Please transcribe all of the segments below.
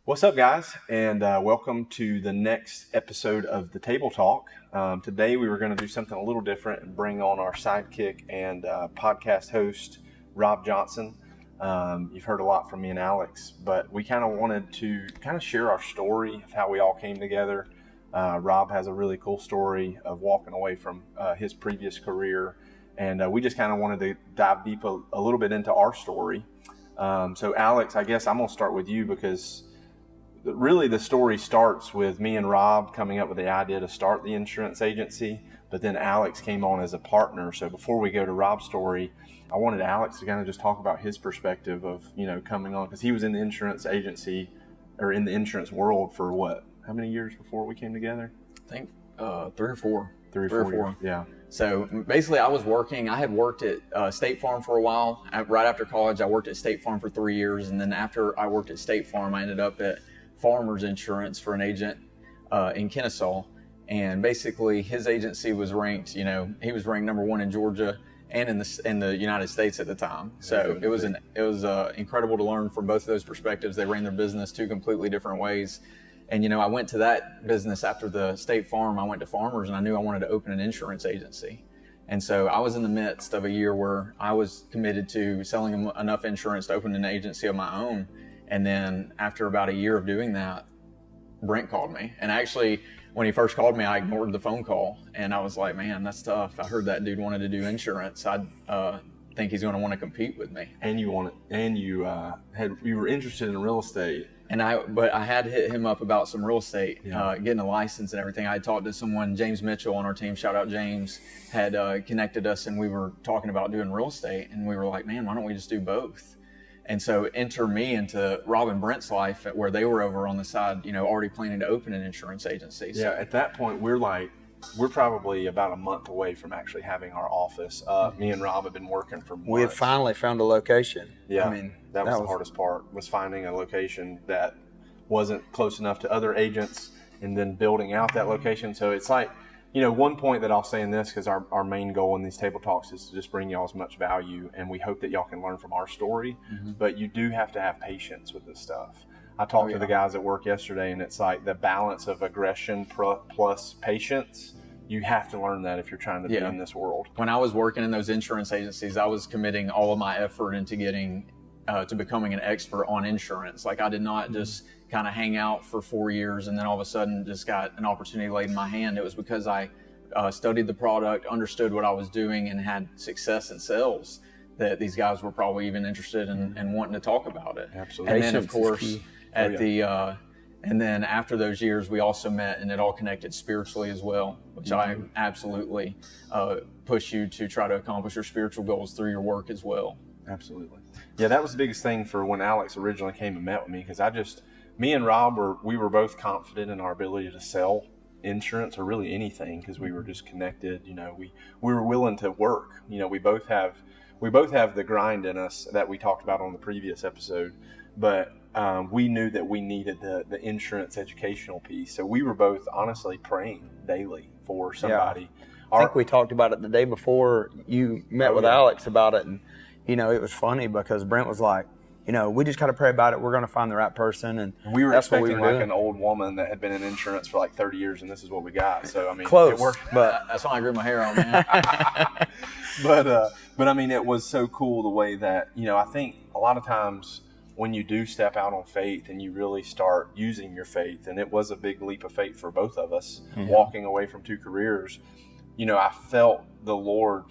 What's up, guys, and welcome to the next episode of the Table Talk. Today we were going to do something a little different and bring on our sidekick and podcast host, Rob Johnson. You've heard a lot from me and Alex, but we kind of wanted to share our story of how we all came together. Rob has a really cool story of walking away from his previous career, and we just kind of wanted to dive deep a little bit into our story. So Alex, I guess I'm going to start with you because really the story starts with me and Rob coming up with the idea to start the insurance agency, but then Alex came on as a partner. So before we go to Rob's story, I wanted Alex to kind of just talk about his perspective of, coming on, because he was in the insurance agency or in the insurance world for how many years before we came together? I think 3 or 4. Three or four years. Yeah. So basically I had worked at State Farm for a while. Right after college, I worked at State Farm for 3 years. And then after I worked at State Farm, I ended up at Farmers Insurance for an agent in Kennesaw. And basically his agency was ranked, he was ranked number 1 in Georgia and in the United States at the time. So it was incredible to learn from both of those perspectives. They ran their business 2 completely different ways. And, I went to that business after the State Farm. I went to Farmers, and I knew I wanted to open an insurance agency. And so I was in the midst of a year where I was committed to selling enough insurance to open an agency of my own. And then after about a year of doing that, Brent called me. And actually, when he first called me, I ignored the phone call. And I was like, man, that's tough. I heard that dude wanted to do insurance. I think he's going to want to compete with me. And you were interested in real estate. But I had hit him up about some real estate, getting a license and everything. I had talked to someone, James Mitchell on our team, shout out James, had connected us, and we were talking about doing real estate. And we were like, man, why don't we just do both? And so enter me into Rob and Brent's life, where they were over on the side, already planning to open an insurance agency. So, at that point, we're probably about a month away from actually having our office. Me and Rob have been working for months. We had finally found a location. Yeah, that was the hardest part, was finding a location that wasn't close enough to other agents and then building out that location. So it's like, one point that I'll say in this, because our main goal in these table talks is to just bring y'all as much value, and we hope that y'all can learn from our story, but you do have to have patience with this stuff. I talked to the guys at work yesterday, and it's like the balance of aggression plus patience. You have to learn that if you're trying to be in this world. When I was working in those insurance agencies, I was committing all of my effort into getting to becoming an expert on insurance. Like, I did not just kind of hang out for 4 years and then all of a sudden just got an opportunity laid in my hand. It was because I studied the product, understood what I was doing, and had success in sales that these guys were probably even interested in wanting to talk about it. Absolutely. And then, of course, and then after those years, we also met, and it all connected spiritually as well, which I absolutely push you to try to accomplish your spiritual goals through your work as well. Absolutely. Yeah, that was the biggest thing for when Alex originally came and met with me, because me and Rob we were both confident in our ability to sell insurance or really anything, because we were just connected. We were willing to work. We both have the grind in us that we talked about on the previous episode, but we knew that we needed the insurance educational piece. So we were both honestly praying daily for somebody. I think we talked about it the day before you met with Alex about it, and it was funny because Brent was like, we just got to pray about it. We're going to find the right person. And we were expecting an old woman that had been in insurance for like 30 years, and this is what we got. So, close, it worked. But that's why I grew my hair on, man. But it was so cool the way that, I think a lot of times when you do step out on faith and you really start using your faith, and it was a big leap of faith for both of us, walking away from 2 careers, I felt the Lord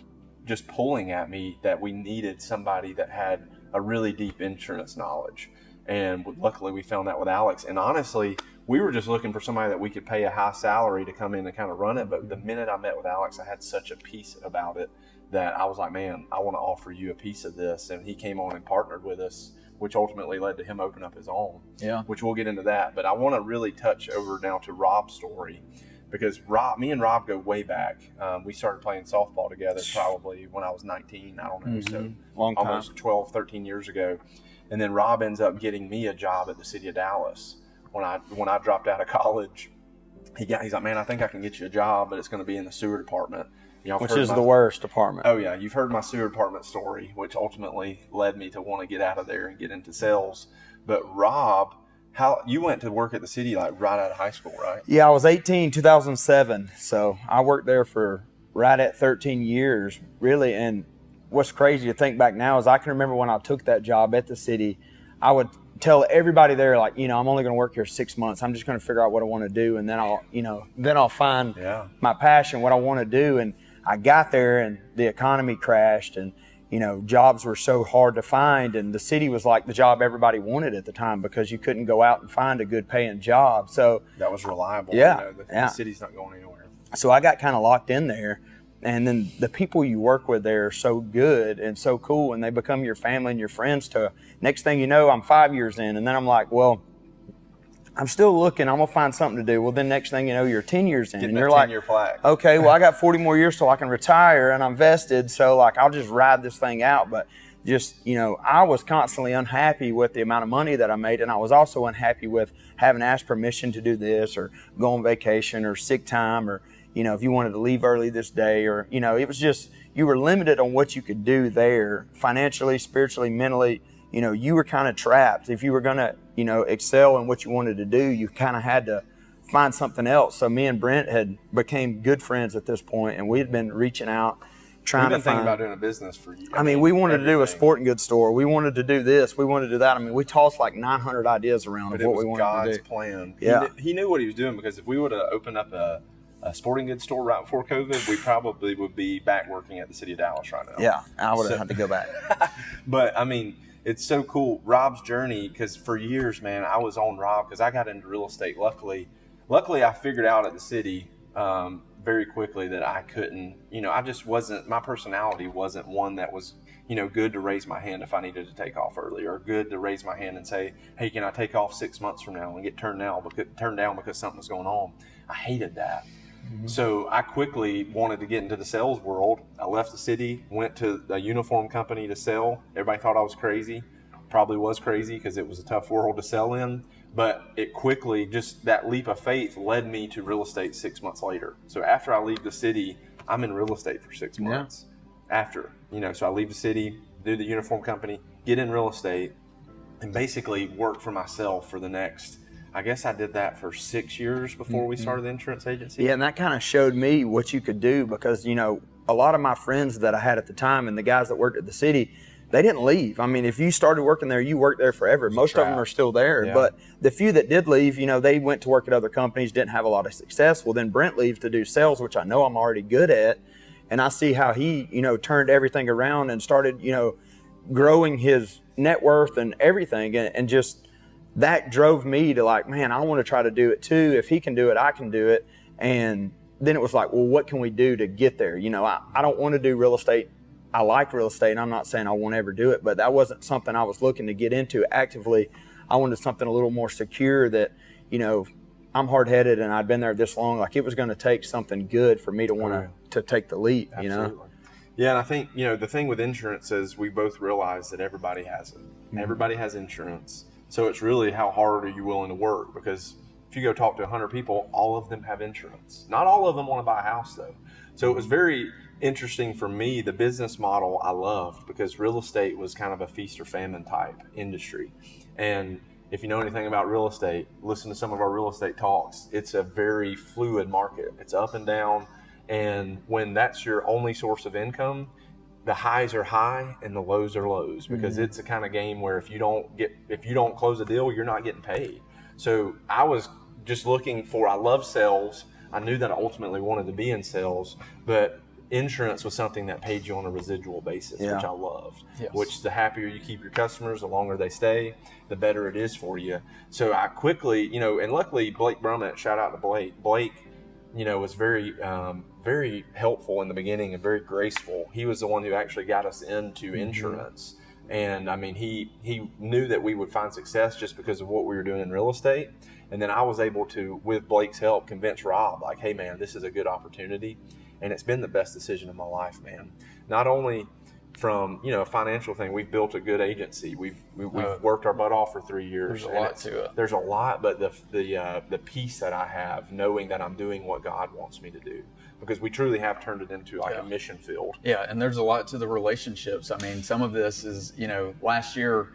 just pulling at me that we needed somebody that had a really deep insurance knowledge. And luckily we found that with Alex. And honestly, we were just looking for somebody that we could pay a high salary to come in and kind of run it. But the minute I met with Alex, I had such a peace about it that I was like, man, I want to offer you a piece of this. And he came on and partnered with us, which ultimately led to him opening up his own, which we'll get into that. But I want to really touch over now to Rob's story, because me and Rob go way back. We started playing softball together probably when I was 19, I don't know, so long time. Almost 12, 13 years ago. And then Rob ends up getting me a job at the city of Dallas. When I dropped out of college, he's like, man, I think I can get you a job, but it's going to be in the sewer department. Which is the worst department. Oh, yeah. You've heard my sewer department story, which ultimately led me to want to get out of there and get into sales. But Rob How you went to work at the city like right out of high school, right? Yeah, I was 18, 2007. So I worked there for right at 13 years, really. And what's crazy to think back now is I can remember when I took that job at the city, I would tell everybody there, like, you know, I'm only going to work here 6 months. I'm just going to figure out what I want to do. And then I'll find my passion, what I want to do. And I got there and the economy crashed and, you know, jobs were so hard to find, and the city was like the job everybody wanted at the time because you couldn't go out and find a good paying job. So that was reliable. Yeah, the city's not going anywhere. So I got kind of locked in there, and then the people you work with there are so good and so cool, and they become your family and your friends. To next thing you know, I'm 5 years in, and then I'm like, well, I'm still looking. I'm gonna find something to do. Well, then next thing you know, you're 10 years in, and you're like, 10-year plaque. Okay, well, I got 40 more years till I can retire, and I'm vested. So like, I'll just ride this thing out. But just, you know, I was constantly unhappy with the amount of money that I made, and I was also unhappy with having asked permission to do this, or go on vacation, or sick time, or, you know, if you wanted to leave early this day, or, you know, it was just, you were limited on what you could do there, financially, spiritually, mentally. You know, you were kind of trapped. If you were going to, you know, excel in what you wanted to do, you kind of had to find something else. So me and Brent had became good friends at this point, and we had been reaching out, trying to find. Thinking about doing a business for you. I mean, we wanted to do a sporting goods store. We wanted to do this. We wanted to do that. I mean, we tossed like 900 ideas around of what we wanted God's to do. Plan. Yeah. He knew what he was doing, because if we would have opened up a sporting goods store right before COVID, we probably would be back working at the city of Dallas right now. Yeah, I would have had to go back. But I mean, it's so cool, Rob's journey, because for years, man, I was on Rob because I got into real estate. Luckily, I figured out at the city very quickly that I couldn't, you know, I just wasn't, my personality wasn't one that was, you know, good to raise my hand if I needed to take off early, or good to raise my hand and say, hey, can I take off 6 months from now and get turned down because something was going on. I hated that. Mm-hmm. So I quickly wanted to get into the sales world. I left the city, went to a uniform company to sell. Everybody thought I was crazy. Probably was crazy because it was a tough world to sell in. But it quickly, just that leap of faith led me to real estate 6 months later. So after I leave the city, I'm in real estate for 6 months. After, you know, so I leave the city, do the uniform company, get in real estate, and basically work for myself for the next, I guess I did that for 6 years before we started the insurance agency. Yeah, and that kind of showed me what you could do, because, you know, a lot of my friends that I had at the time and the guys that worked at the city, they didn't leave. I mean, if you started working there, you worked there forever. Most of them are still there. Yeah. But the few that did leave, you know, they went to work at other companies, didn't have a lot of success. Well, then Brent leaves to do sales, which I know I'm already good at. And I see how he, you know, turned everything around and started, you know, growing his net worth and everything. And just that drove me to like, man, I want to try to do it too. If he can do it, I can do it. And then it was like, well, what can we do to get there? You know, I don't want to do real estate. I like real estate, and I'm not saying I won't ever do it, but that wasn't something I was looking to get into actively. I wanted something a little more secure that, you know, I'm hard-headed and I'd been there this long. Like, it was going to take something good for me to want to take the leap, you know? Yeah, and I think, you know, the thing with insurance is we both realize that everybody has it. Mm-hmm. Everybody has insurance. So it's really how hard are you willing to work? Because if you go talk to 100 people, all of them have insurance. Not all of them want to buy a house, though. So it was very interesting for me. The business model I loved, because real estate was kind of a feast or famine type industry. And if you know anything about real estate, listen to some of our real estate talks. It's a very fluid market. It's up and down. And when that's your only source of income, the highs are high and the lows are lows, because it's a kind of game where if you don't close a deal, you're not getting paid. So I was just looking for, I love sales. I knew that I ultimately wanted to be in sales, but insurance was something that paid you on a residual basis, which I loved. Yes. Which the happier you keep your customers, the longer they stay, the better it is for you. So I quickly, you know, and luckily Blake Brummett, shout out to Blake. Blake, you know, was very, very helpful in the beginning and very graceful. He was the one who actually got us into insurance. And I mean, he knew that we would find success just because of what we were doing in real estate. And then I was able to, with Blake's help, convince Rob, like, hey man, this is a good opportunity. And it's been the best decision of my life, man. Not only from, you know, a financial thing, we've built a good agency. We've worked our butt off for 3 years. There's a lot to it. There's a lot, but the peace that I have knowing that I'm doing what God wants me to do, because we truly have turned it into like a mission field. Yeah, and there's a lot to the relationships. I mean, some of this is, you know, last year,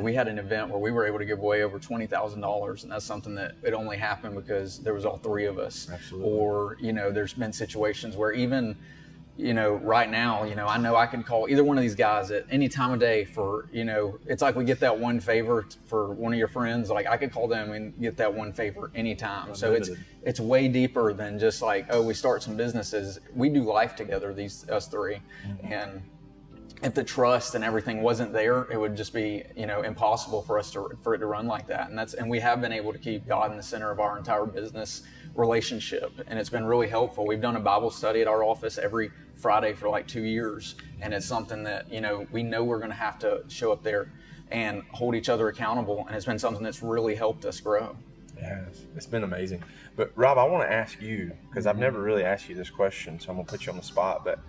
we had an event where we were able to give away over $20,000, and that's something that it only happened because there was all three of us. Absolutely. Or, there's been situations where even, right now, I know I can call either one of these guys at any time of day for, it's like we get that one favor for one of your friends. Like I could call them and get that one favor anytime. So it's way deeper than just like, oh, we start some businesses. We do life together, us three. Mm-hmm. And if the trust and everything wasn't there, it would just be, impossible for it to run like that. And we have been able to keep God in the center of our entire business relationship. And it's been really helpful. We've done a Bible study at our office every Friday for like 2 years. And it's something that, we know we're going to have to show up there and hold each other accountable. And it's been something that's really helped us grow. Yes, it's been amazing. But Rob, I want to ask you, because I've never really asked you this question, so I'm going to put you on the spot, but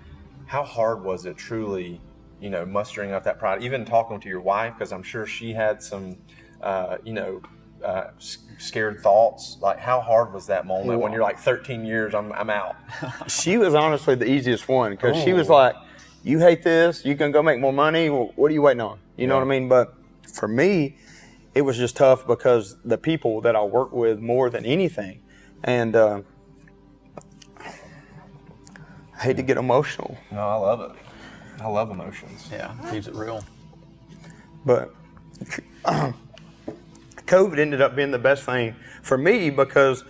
how hard was it truly, mustering up that pride, even talking to your wife, because I'm sure she had some, scared thoughts. Like, how hard was that moment when you're like 13 years, I'm out? She was honestly the easiest one, because she was like, you hate this, you can go make more money, well, what are you waiting on? You know what I mean? But for me, it was just tough because the people that I work with more than anything. And I hate to get emotional. No, I love it. I love emotions. Yeah, keeps it real. But COVID ended up being the best thing for me because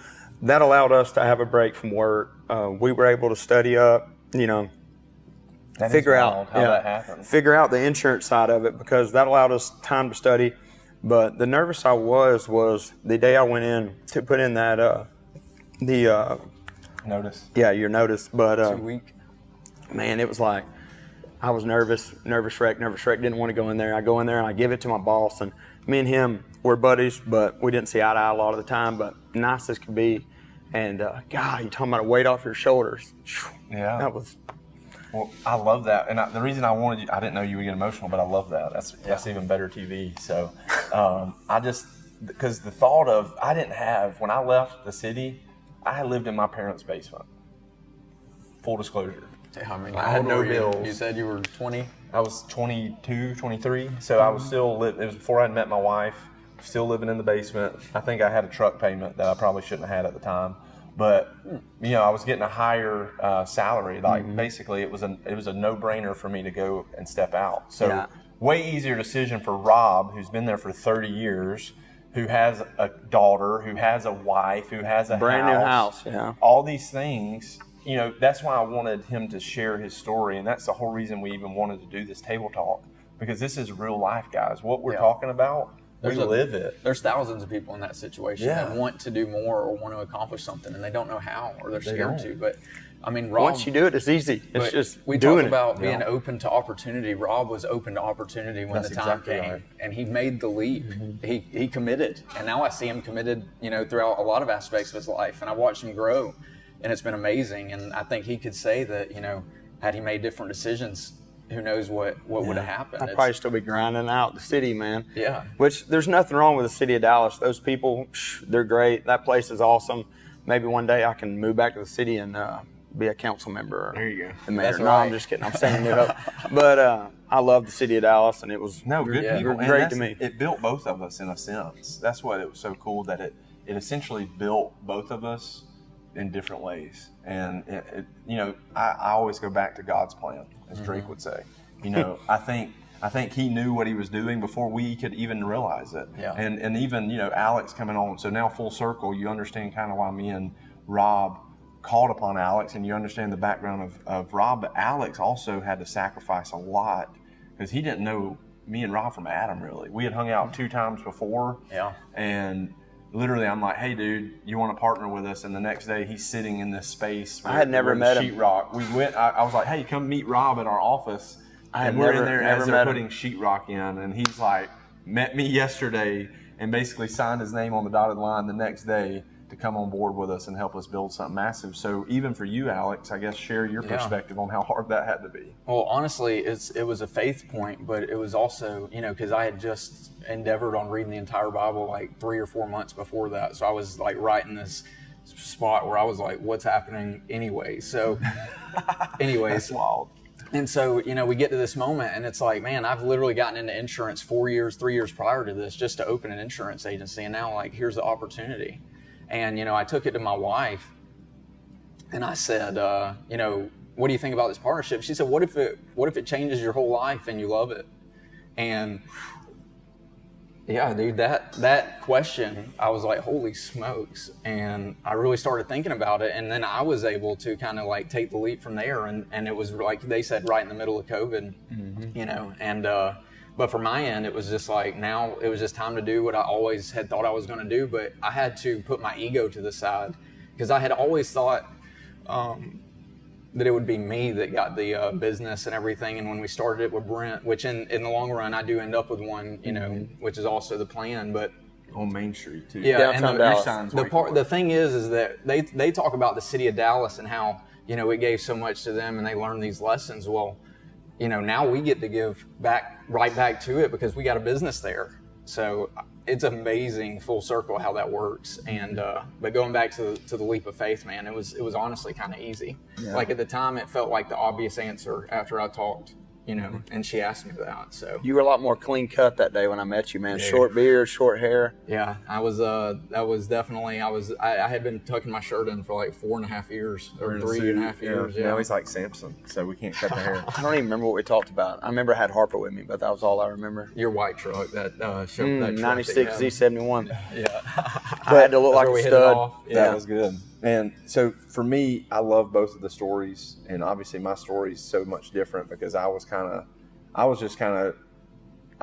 that allowed us to have a break from work. We were able to study up, figure out how that happened. Figure out the insurance side of it, because that allowed us time to study. But the nervous I was the day I went in to put in that notice. Yeah, your notice. But 2 week. Man, it was like I was nervous wreck. Didn't want to go in there. I go in there and I give it to my boss, and me and him were buddies, but we didn't see eye to eye a lot of the time. But nice as could be. And God, you talking about a weight off your shoulders? Yeah, that was. Well, I love that, and the reason I didn't know you would get emotional, but I love that. That's even better TV. So, because the thought of, when I left the city, I had lived in my parents' basement. Full disclosure. Yeah, I had no bills. You said you were 20? I was 22, 23, so I was still it was before I had met my wife, still living in the basement. I think I had a truck payment that I probably shouldn't have had at the time. But I was getting a higher salary. Like basically, it was a no-brainer for me to go and step out. So way easier decision for Rob, who's been there for 30 years, who has a daughter, who has a wife, who has a brand new house. Yeah, all these things. That's why I wanted him to share his story, and that's the whole reason we even wanted to do this table talk, because this is real life, guys. What we're talking about. We live it. There's thousands of people in that situation that want to do more or want to accomplish something, and they don't know how, or they're scared to. But I mean, Rob, once you do it, it's easy. It's just we doing talk about being open to opportunity. Rob was open to opportunity when the time came, and he made the leap. He committed, and now I see him committed. Throughout a lot of aspects of his life, and I watched him grow, and it's been amazing. And I think he could say that had he made different decisions, who knows what would have happened. I'd probably still be grinding out the city, man. Yeah. Which, there's nothing wrong with the city of Dallas. Those people, they're great. That place is awesome. Maybe one day I can move back to the city and be a council member. There you go. The mayor. No, I'm just kidding. I'm setting it up. But I love the city of Dallas, and it was good people. Great to me. It built both of us in a sense. That's what it was so cool, that it essentially built both of us in different ways. And I always go back to God's plan, as Drake would say. I think he knew what he was doing before we could even realize it. Yeah. And even Alex coming on. So now full circle, you understand kind of why me and Rob called upon Alex, and you understand the background of Rob. But Alex also had to sacrifice a lot, because he didn't know me and Rob from Adam, really. We had hung out 2 times before. Yeah. And literally, I'm like, hey, dude, you want to partner with us? And the next day, he's sitting in this space. I had never met him. Sheetrock. We went. I was like, hey, come meet Rob at our office. We're in there as they're putting sheetrock in, and he's like, met me yesterday, and basically signed his name on the dotted line the next day to come on board with us and help us build something massive. So even for you, Alex, I guess share your perspective on how hard that had to be. Well, honestly, it was a faith point, but it was also, because I had just endeavored on reading the entire Bible like 3 or 4 months before that. So I was like right in this spot where I was like, what's happening anyway? So anyways, That's wild. And so, you know, we get to this moment and it's like, man, I've literally gotten into insurance 3 years prior to this just to open an insurance agency. And now, like, here's the opportunity. And, you know, I took it to my wife and I said, you know, what do you think about this partnership? She said, what if it changes your whole life and you love it? And yeah, dude, that question, I was like, holy smokes. And I really started thinking about it. And then I was able to kind of like take the leap from there. And it was like they said, right in the middle of COVID, you know, and, but for my end, it was just like, now it was just time to do what I always had thought I was going to do. But I had to put my ego to the side because I had always thought, that it would be me that got the business and everything. And when we started it with Brent, which in the long run, I do end up with one, you know, which is also the plan, but on Main Street too. Yeah, Downtown Dallas. The thing is that they talk about the city of Dallas and how, you know, it gave so much to them and they learned these lessons. Well, you know, now we get to give right back to it because we got a business there. So it's amazing full circle how that works. And but going back to the leap of faith, man, it was honestly kind of easy. Yeah. Like at the time, it felt like the obvious answer after I talked, you know, and she asked me that. So you were a lot more clean cut that day when I met you, man. Yeah. Short beard, short hair. Yeah, I was. That was definitely. I had been tucking my shirt in for like 4.5 years or 3.5 years. Yeah. Now he's like Samson, so we can't cut the hair. I don't even remember what we talked about. I remember I had Harper with me, but that was all I remember. Your white truck, that show, that 96 Z71. Yeah, I had to look like a stud. Yeah, that was good. And so for me, I love both of the stories, and obviously my story is so much different because I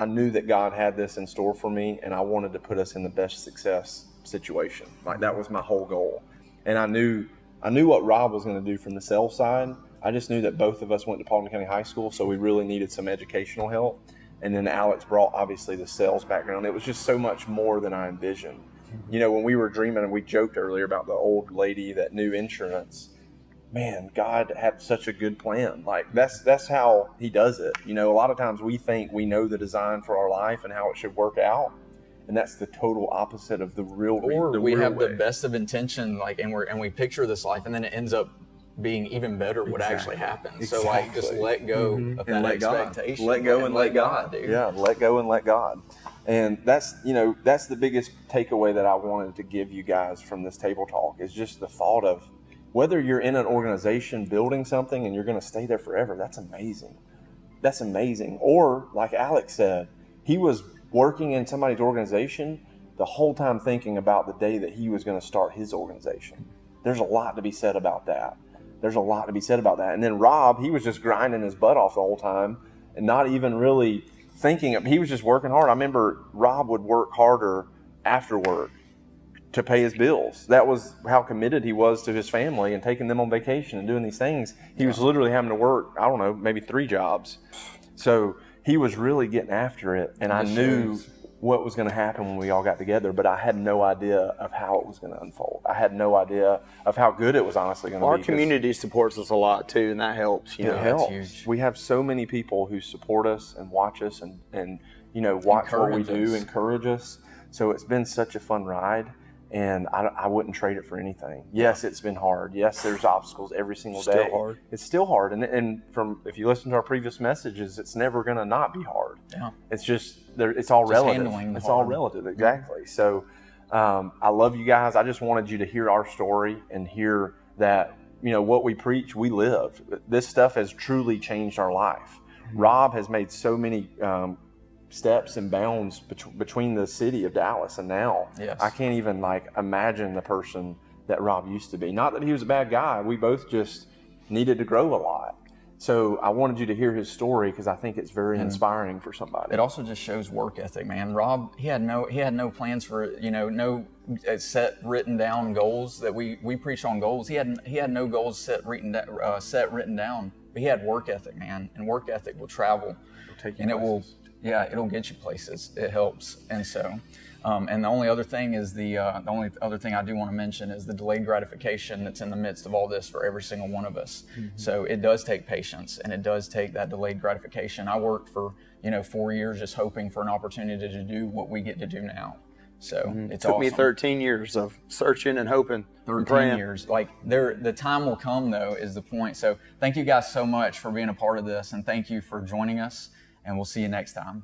knew that God had this in store for me, and I wanted to put us in the best success situation. Like that was my whole goal. And I knew what Rob was going to do from the sales side. I just knew that both of us went to Paulding County High School, so we really needed some educational help. And then Alex brought obviously the sales background. It was just so much more than I envisioned. You know, when we were dreaming, and we joked earlier about the old lady that knew insurance, man, God had such a good plan. Like that's how he does it. You know, a lot of times we think we know the design for our life and how it should work out. And that's the total opposite of the real way. Or we have the best of intention, like, and we picture this life, and then it ends up being even better what actually happens. So like, just let go of that expectation. Let go and let God, dude. Yeah, let go and let God. And that's the biggest takeaway that I wanted to give you guys from this table talk is just the thought of whether you're in an organization building something and you're going to stay there forever, that's amazing. That's amazing. Or like Alex said, he was working in somebody's organization the whole time thinking about the day that he was going to start his organization. There's a lot to be said about that. And then Rob, he was just grinding his butt off the whole time and not even really thinking. He was just working hard. I remember Rob would work harder after work to pay his bills. That was how committed he was to his family and taking them on vacation and doing these things. He was literally having to work, I don't know, maybe 3 jobs. So he was really getting after it. And I knew what was going to happen when we all got together, but I had no idea of how it was going to unfold. I had no idea of how good it was honestly going to be. Our community supports us a lot too, and that helps. It helps. We have so many people who support us and watch us and watch what we do, encourage us. So it's been such a fun ride. And I wouldn't trade it for anything. Yes, it's been hard. Yes, there's obstacles every single day. Still hard. It's still hard. And if you listen to our previous messages, it's never going to not be hard. Yeah. It's just it's all relative. It's all relative, exactly. So I love you guys. I just wanted you to hear our story and hear that, what we preach, we live. This stuff has truly changed our life. Rob has made so many steps and bounds between the city of Dallas and now. Yes. I can't even imagine the person that Rob used to be. Not that he was a bad guy. We both just needed to grow a lot. So I wanted you to hear his story because I think it's very inspiring for somebody. It also just shows work ethic, man. Rob, he had no plans for, no set written down goals that we preach on goals. He had no goals set written down, but he had work ethic, man. And work ethic will travel. It'll get you places. It helps. And so, and the only other thing is the only other thing I do want to mention is the delayed gratification that's in the midst of all this for every single one of us. Mm-hmm. So it does take patience and it does take that delayed gratification. I worked for, 4 years just hoping for an opportunity to do what we get to do now. So It it's took me awesome. 13 years of searching and hoping, 13 and praying. years. Like the time will come though is the point. So thank you guys so much for being a part of this, and thank you for joining us, and we'll see you next time.